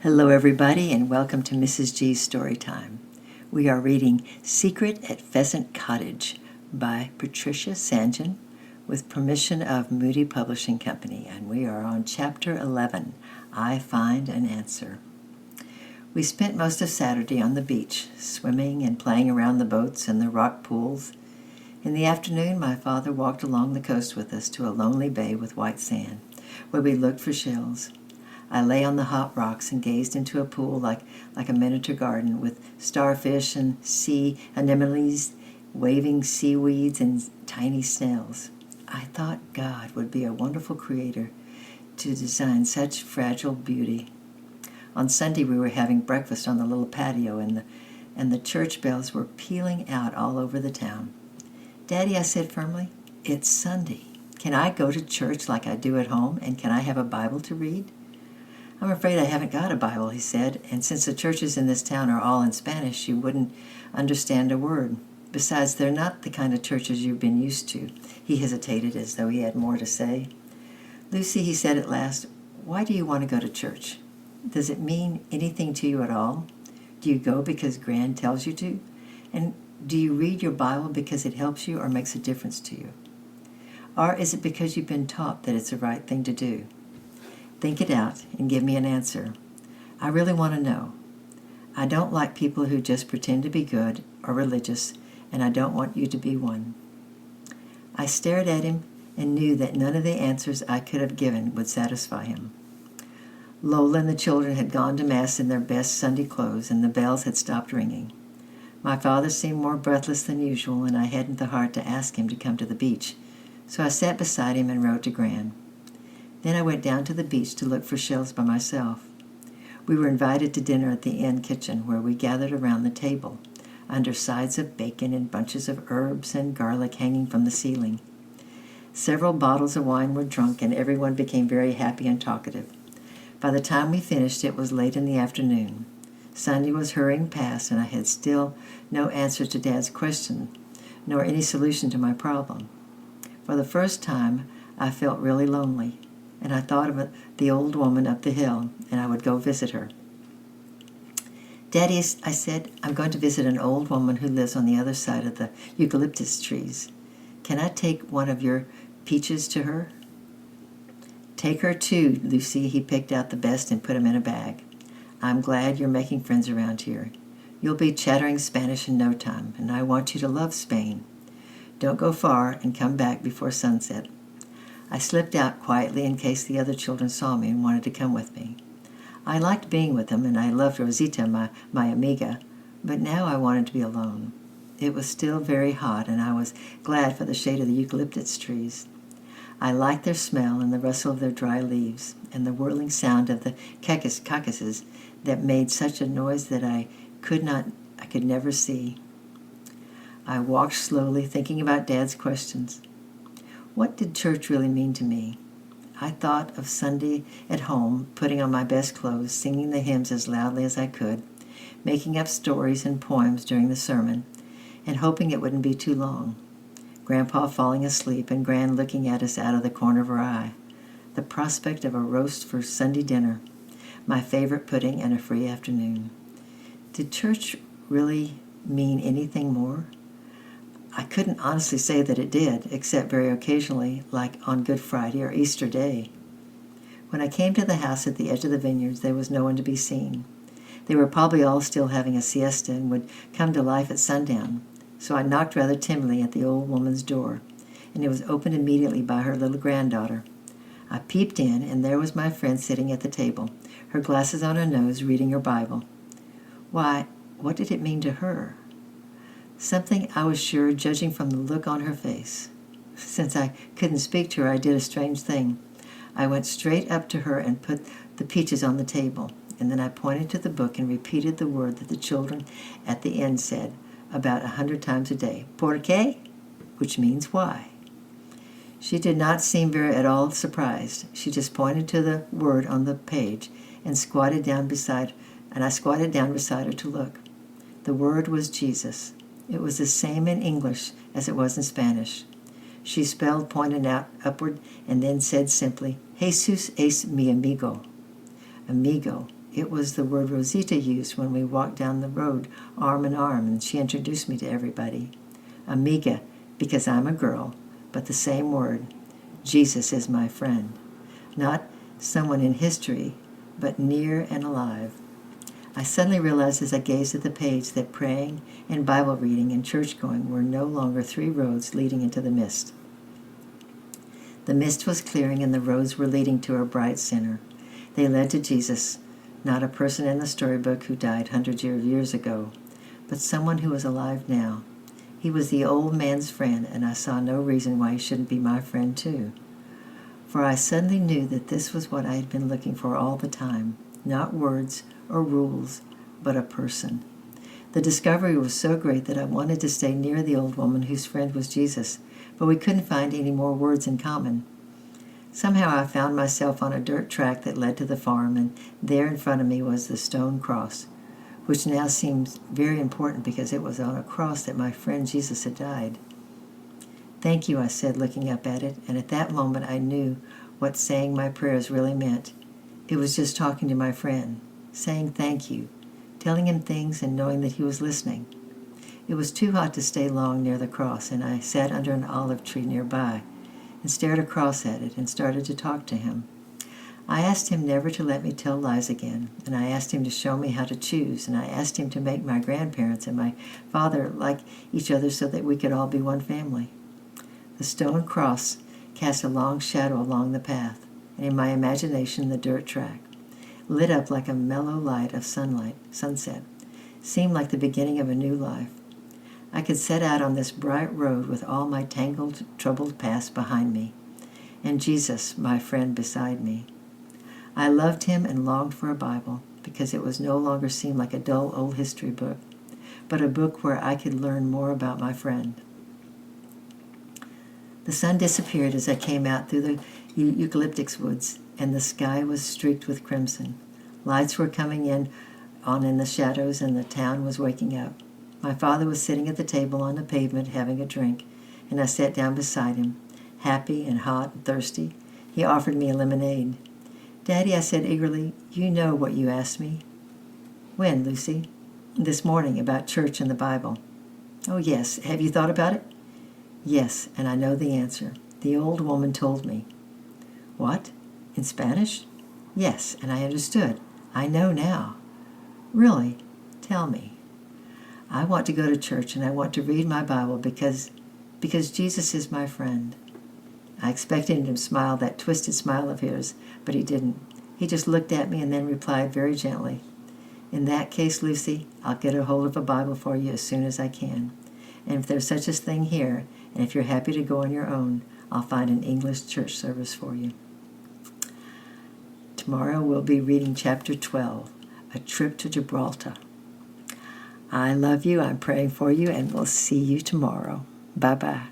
Hello, everybody, and welcome to Mrs. G's Story Time. We are reading Secret at Pheasant Cottage by Patricia Sanjan with permission of Moody Publishing Company, and we are on Chapter 11, I Find an Answer. We spent most of Saturday on the beach, swimming and playing around the boats and the rock pools. In the afternoon, my father walked along the coast with us to a lonely bay with white sand, where we looked for shells. I lay on the hot rocks and gazed into a pool like a miniature garden with starfish and sea anemones, waving seaweeds, and tiny snails. I thought God would be a wonderful creator to design such fragile beauty. On Sunday we were having breakfast on the little patio, and the church bells were pealing out all over the town. "Daddy," I said firmly, "it's Sunday. Can I go to church like I do at home, and can I have a Bible to read?" "I'm afraid I haven't got a Bible," he said, "and since the churches in this town are all in Spanish, you wouldn't understand a word. Besides, they're not the kind of churches you've been used to." He hesitated as though he had more to say. "Lucy," he said at last, "why do you want to go to church? Does it mean anything to you at all? Do you go because Gran tells you to? And do you read your Bible because it helps you or makes a difference to you? Or is it because you've been taught that it's the right thing to do? Think it out and give me an answer. I really want to know. I don't like people who just pretend to be good or religious, and I don't want you to be one." I stared at him and knew that none of the answers I could have given would satisfy him. Lola and the children had gone to Mass in their best Sunday clothes, and the bells had stopped ringing. My father seemed more breathless than usual, and I hadn't the heart to ask him to come to the beach, so I sat beside him and wrote to Gran. Then I went down to the beach to look for shells by myself. We were invited to dinner at the inn kitchen, where we gathered around the table, under sides of bacon and bunches of herbs and garlic hanging from the ceiling. Several bottles of wine were drunk, and everyone became very happy and talkative. By the time we finished, it was late in the afternoon. Sunday was hurrying past, and I had still no answer to Dad's question, nor any solution to my problem. For the first time, I felt really lonely, and I thought of the old woman up the hill, and I would go visit her. "Daddy," I said, "I'm going to visit an old woman who lives on the other side of the eucalyptus trees. Can I take one of your peaches to her?" "Take her too, Lucy." He picked out the best and put them in a bag. "I'm glad you're making friends around here. You'll be chattering Spanish in no time, and I want you to love Spain. Don't go far and come back before sunset." I slipped out quietly in case the other children saw me and wanted to come with me. I liked being with them, and I loved Rosita, my amiga, but now I wanted to be alone. It was still very hot, and I was glad for the shade of the eucalyptus trees. I liked their smell and the rustle of their dry leaves, and the whirling sound of the cactuses that made such a noise that I could never see. I walked slowly, thinking about Dad's questions. What did church really mean to me? I thought of Sunday at home, putting on my best clothes, singing the hymns as loudly as I could, making up stories and poems during the sermon, and hoping it wouldn't be too long. Grandpa falling asleep and Gran looking at us out of the corner of her eye. The prospect of a roast for Sunday dinner, my favorite pudding, and a free afternoon. Did church really mean anything more? I couldn't honestly say that it did, except very occasionally, like on Good Friday or Easter Day. When I came to the house at the edge of the vineyards, there was no one to be seen. They were probably all still having a siesta and would come to life at sundown, so I knocked rather timidly at the old woman's door, and it was opened immediately by her little granddaughter. I peeped in, and there was my friend sitting at the table, her glasses on her nose, reading her Bible. Why, what did it mean to her? Something, I was sure, judging from the look on her face. Since I couldn't speak to her, I did a strange thing. I went straight up to her and put the peaches on the table, and then I pointed to the book and repeated the word that the children at the end said about 100 times a day, "Por qué?" which means why. She did not seem at all surprised. She just pointed to the word on the page and I squatted down beside her to look. The word was Jesus. It was the same in English as it was in Spanish. She spelled, pointed out upward, and then said simply, "Jesus es mi amigo." Amigo. It was the word Rosita used when we walked down the road arm in arm, and she introduced me to everybody. Amiga, because I'm a girl, but the same word. Jesus is my friend. Not someone in history, but near and alive. I suddenly realized as I gazed at the page that praying and Bible reading and church-going were no longer three roads leading into the mist. The mist was clearing and the roads were leading to a bright center. They led to Jesus, not a person in the storybook who died hundreds of years ago, but someone who was alive now. He was the old man's friend, and I saw no reason why he shouldn't be my friend too. For I suddenly knew that this was what I had been looking for all the time, not words or rules, but a person. The discovery was so great that I wanted to stay near the old woman whose friend was Jesus, but we couldn't find any more words in common. Somehow I found myself on a dirt track that led to the farm, and there in front of me was the stone cross, which now seems very important because it was on a cross that my friend Jesus had died. "Thank you," I said, looking up at it, and at that moment I knew what saying my prayers really meant. It was just talking to my friend, saying thank you, telling him things and knowing that he was listening. It was too hot to stay long near the cross, and I sat under an olive tree nearby and stared across at it and started to talk to him. I asked him never to let me tell lies again, and I asked him to show me how to choose, and I asked him to make my grandparents and my father like each other so that we could all be one family. The stone cross cast a long shadow along the path, and in my imagination the dirt track, lit up like a mellow light of sunset, seemed like the beginning of a new life. I could set out on this bright road with all my tangled, troubled past behind me, and Jesus, my friend, beside me. I loved him and longed for a Bible, because it was no longer seemed like a dull old history book, but a book where I could learn more about my friend. The sun disappeared as I came out through the eucalyptus woods, and the sky was streaked with crimson. Lights were coming in the shadows, and the town was waking up. My father was sitting at the table on the pavement having a drink, and I sat down beside him, happy and hot and thirsty. He offered me a lemonade. "Daddy," I said eagerly, "you know what you asked me." "When, Lucy?" "This morning, about church and the Bible." "Oh, yes. Have you thought about it?" "Yes, and I know the answer. The old woman told me." "What? In Spanish?" "Yes, and I understood. I know now." "Really? Tell me." "I want to go to church, and I want to read my Bible because Jesus is my friend." I expected him to smile that twisted smile of his, but he didn't. He just looked at me and then replied very gently, "In that case, Lucy, I'll get a hold of a Bible for you as soon as I can. And if there's such a thing here, and if you're happy to go on your own, I'll find an English church service for you." Tomorrow we'll be reading chapter 12, A Trip to Gibraltar. I love you, I'm praying for you, and we'll see you tomorrow. Bye-bye.